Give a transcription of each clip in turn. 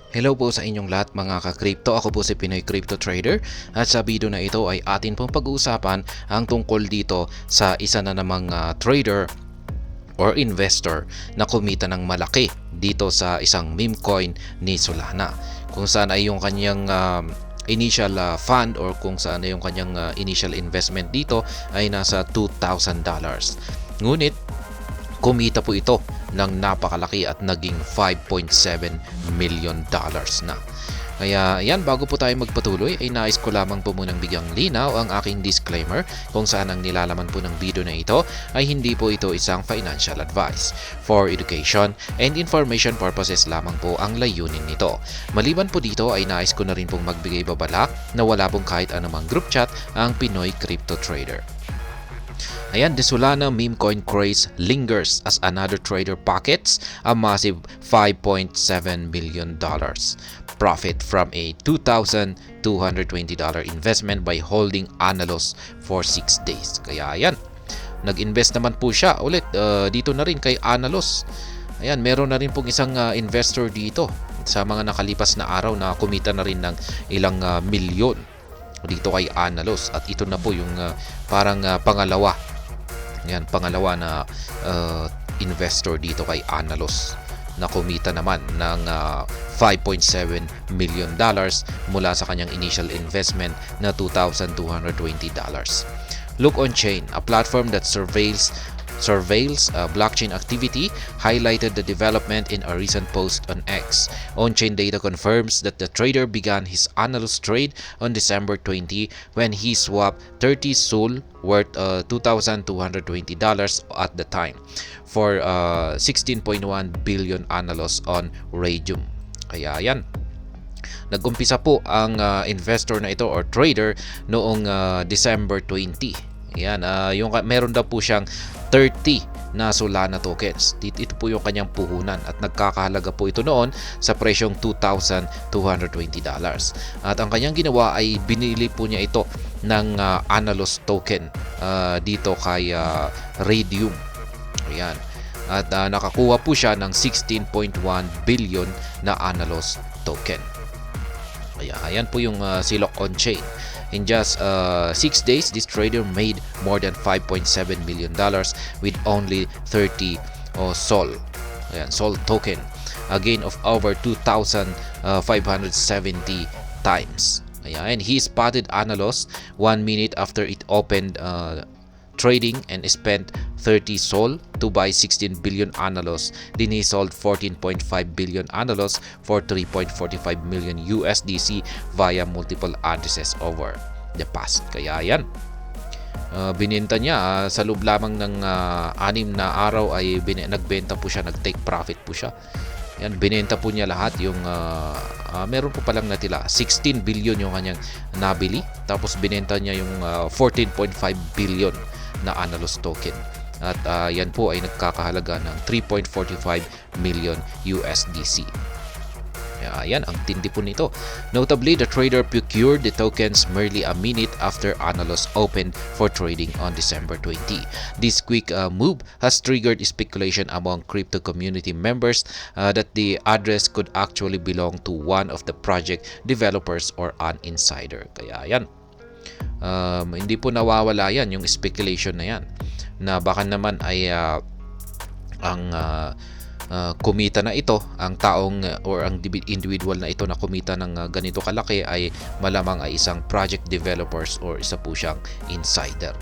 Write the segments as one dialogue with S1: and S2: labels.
S1: Hello po sa inyong lahat mga ka-crypto. Ako po si Pinoy Crypto Trader at sa video na ito ay atin pong pag-uusapan ang tungkol dito sa isa na namang trader or investor na kumita ng malaki dito sa isang meme coin ni Solana. Kung saan ay yung kanyang initial fund or kung saan ay yung kanyang initial investment dito ay nasa $2,000. Ngunit kumita po ito ng napakalaki at naging $5.7 million na. Kaya yan, bago po tayo magpatuloy ay nais ko lamang po munang bigyang linaw ang aking disclaimer kung saan ang nilalaman po ng video na ito ay hindi po ito isang financial advice. For education and information purposes lamang po ang layunin nito. Maliban po dito ay nais ko na rin pong magbigay babala na wala pong kahit anumang group chat ang Pinoy Crypto Trader. Ayan, the Solana meme coin craze lingers as another trader pockets a massive $5.7 million profit from a $2,220 investment by holding Analos for 6 days. Kaya ayan, nag-invest naman po siya ulit dito na rin kay Analos. Ayan, meron na rin pong isang investor dito sa mga nakalipas na araw na kumita na rin ng ilang milyon dito kay Analos, at ito na po yung parang pangalawa. Yan, pangalawa na investor dito kay Analos na kumita naman ng $5.7 million mula sa kanyang initial investment na $2,220. Look on Chain, a platform that surveils blockchain activity, highlighted the development in a recent post on X. On-chain data confirms that the trader began his Analos trade on December 20 when he swapped 30 SOL worth $2,220 at the time for 16.1 billion Analos on Raydium. Kaya yan, nag-umpisa po ang investor na ito or trader noong December 20. Yan, yung meron daw po siyang 30 na Solana tokens. Ito po yung kanyang puhunan at nagkakahalaga po ito noon sa presyong $2,220. At ang kanyang ginawa ay binili po niya ito ng Analos token dito kay Raydium. Ayan. At nakakuha po siya ng 16.1 billion na Analos token. Ayan po yung silok on-chain. In just 6 days, this trader made more than $5.7 million with only 30 SOL. Ayan, SOL token. A gain of over 2,570 times. Ayan, he spotted Analos 1 minute after it opened trading and spent 30 SOL to buy 16 billion Analos. Then he sold 14.5 billion Analos for 3.45 million USDC via multiple addresses over the past. Kaya yan, bininta niya sa loob lamang ng 6 na araw ay nagbenta po siya, nag-take profit po siya. Yan, binenta po niya lahat yung meron po palang natila 16 billion yung kanyang nabili, tapos binenta niya yung 14.5 billion na Analos token. At yan po ay nagkakahalaga ng 3.45 million USDC. Ayan, ang tindi po nito. Notably, the trader procured the tokens merely a minute after Analos opened for trading on December 20. This quick move has triggered speculation among crypto community members that the address could actually belong to one of the project developers or an insider. Kaya yan, hindi po nawawala yan, yung speculation na yan, na baka naman ay ang kumita na ito, ang taong or ang individual na ito na kumita ng ganito kalaki ay malamang ay isang project developers or isa po siyang insider.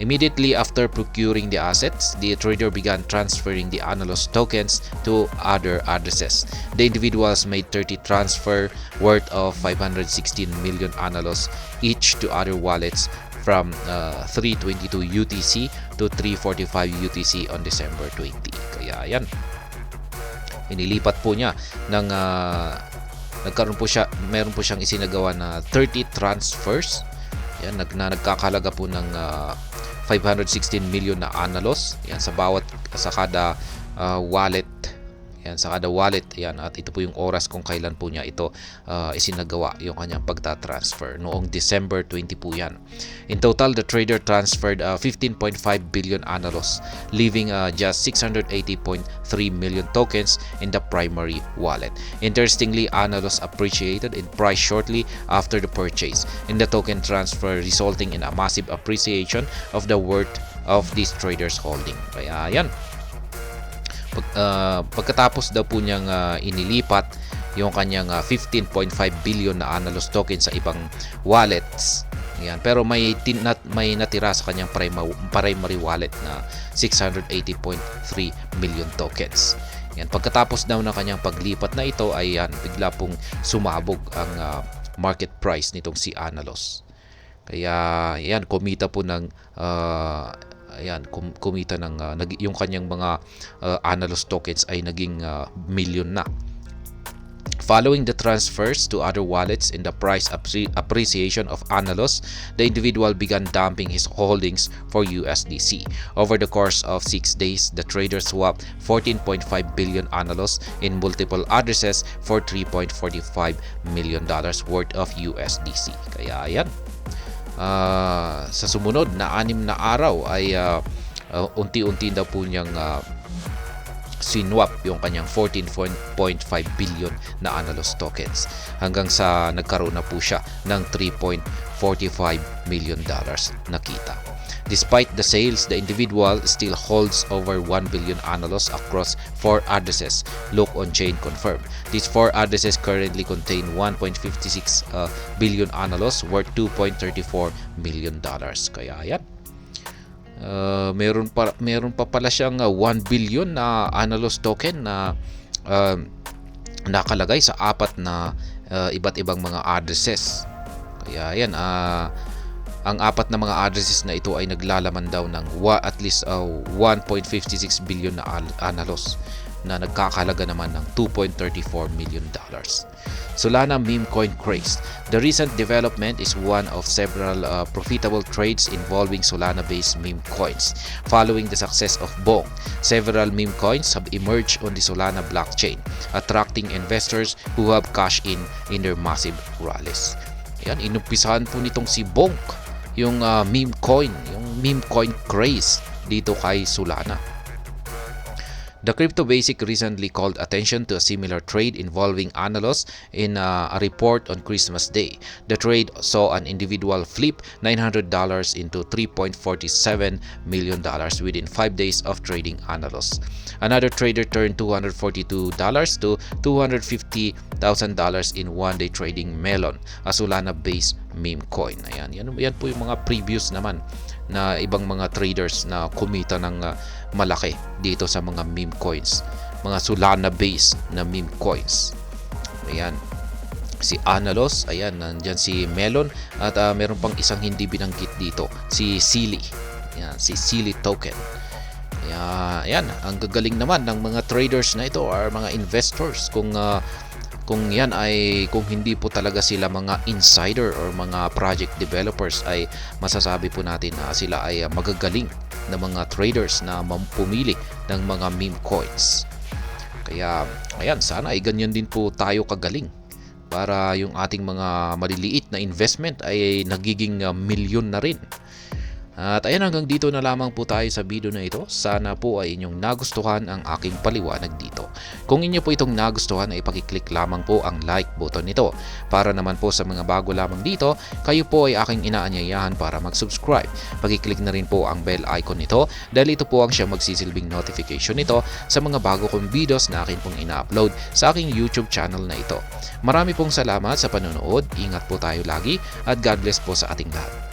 S1: Immediately after procuring the assets, the trader began transferring the Analos tokens to other addresses. The individuals made 30 transfer worth of 516 million Analos each to other wallets from 322 UTC to 345 UTC on December 20. Kaya yan, inilipat po niya ng meron po siyang isinagawa na 30 transfers. Yan, nagkakahalaga po ng 516 million na Analos. Yan, sa kada wallet. Ayan, sa kada wallet. Ayan, at ito po yung oras kung kailan po niya ito isinagawa, yung kanyang pagta-transfer. Noong December 20 po yan. In total, the trader transferred 15.5 billion Analos, leaving just 680.3 million tokens in the primary wallet. Interestingly, Analos appreciated in price shortly after the purchase, in the token transfer resulting in a massive appreciation of the worth of these traders holding. Kaya yan. Pagkatapos daw po niyang inilipat yung kanyang 15.5 billion na Analos token sa ibang wallets. Yan. Pero may natira sa kanyang primary wallet na 680.3 million tokens. Yan. Pagkatapos daw ng kanyang paglipat na ito ay yan, bigla pong sumabog ang market price nitong si Analos. Kaya yan, kumita po ng kumita ng yung kanyang mga Analos tokens ay naging million na. Following the transfers to other wallets in the price appreciation of Analos, the individual began dumping his holdings for USDC. Over the course of 6 days, the trader swapped 14.5 billion Analos in multiple addresses for $3.45 million worth of USDC. Kaya yan. Sa sumunod na 6 na araw ay unti-unti daw po niyang sinwap yung kanyang 14.5 billion na Analos tokens hanggang sa nagkaroon na po siya ng $3.45 million na kita. Despite the sales, the individual still holds over 1 billion Analos across 4 addresses, Look on Chain confirmed. These 4 addresses currently contain 1.56 billion Analos worth $2.34 million. Kaya yan. Meron pa pala siyang 1 billion na Analos token na nakalagay sa 4 na iba't ibang mga addresses. Kaya yan, ang 4 na mga addresses na ito ay naglalaman daw ng at least 1.56 billion na Analos na nagkakalaga naman ng $2.34 million. Solana meme coin craze. The recent development is one of several profitable trades involving Solana-based meme coins. Following the success of Bonk, several meme coins have emerged on the Solana blockchain, attracting investors who have cashed in their massive rallies. Yan, inumpisahan po nitong si Bonk yung meme coin craze dito kay Solana. The Crypto Basic recently called attention to a similar trade involving Analos in a report on Christmas Day. The trade saw an individual flip $900 into $3.47 million within 5 days of trading Analos. Another trader turned $242 to $250,000 in one-day trading Melon, a Solana-based meme coin. Ayan, yan po yung mga previous naman na ibang mga traders na kumita ng malaki dito sa mga meme coins, mga Solana-based na meme coins. Ayan, si Analos, ayan, nandyan si Melon, at meron pang isang hindi binanggit dito, si Silly. Ayan, si Silly token. Ayan, ang gagaling naman ng mga traders na ito or mga investors kung yan ay kung hindi po talaga sila mga insider or mga project developers, ay masasabi po natin na sila ay magagaling na mga traders na pumili ng mga meme coins. Kaya ayan, sana ay ganyan din po tayo kagaling para yung ating mga maliliit na investment ay nagiging milyon na rin. At ayan, hanggang dito na lamang po tayo sa video na ito. Sana po ay inyong nagustuhan ang aking paliwanag dito. Kung inyo po itong nagustuhan ay pakiclick lamang po ang like button nito. Para naman po sa mga bago lamang dito, kayo po ay aking inaanyayahan para mag-subscribe. Pakiclick na rin po ang bell icon nito dahil ito po ang siyang magsisilbing notification nito sa mga bago kong videos na akin pong ina-upload sa aking YouTube channel na ito. Marami pong salamat sa panonood. Ingat po tayo lagi at God bless po sa ating lahat.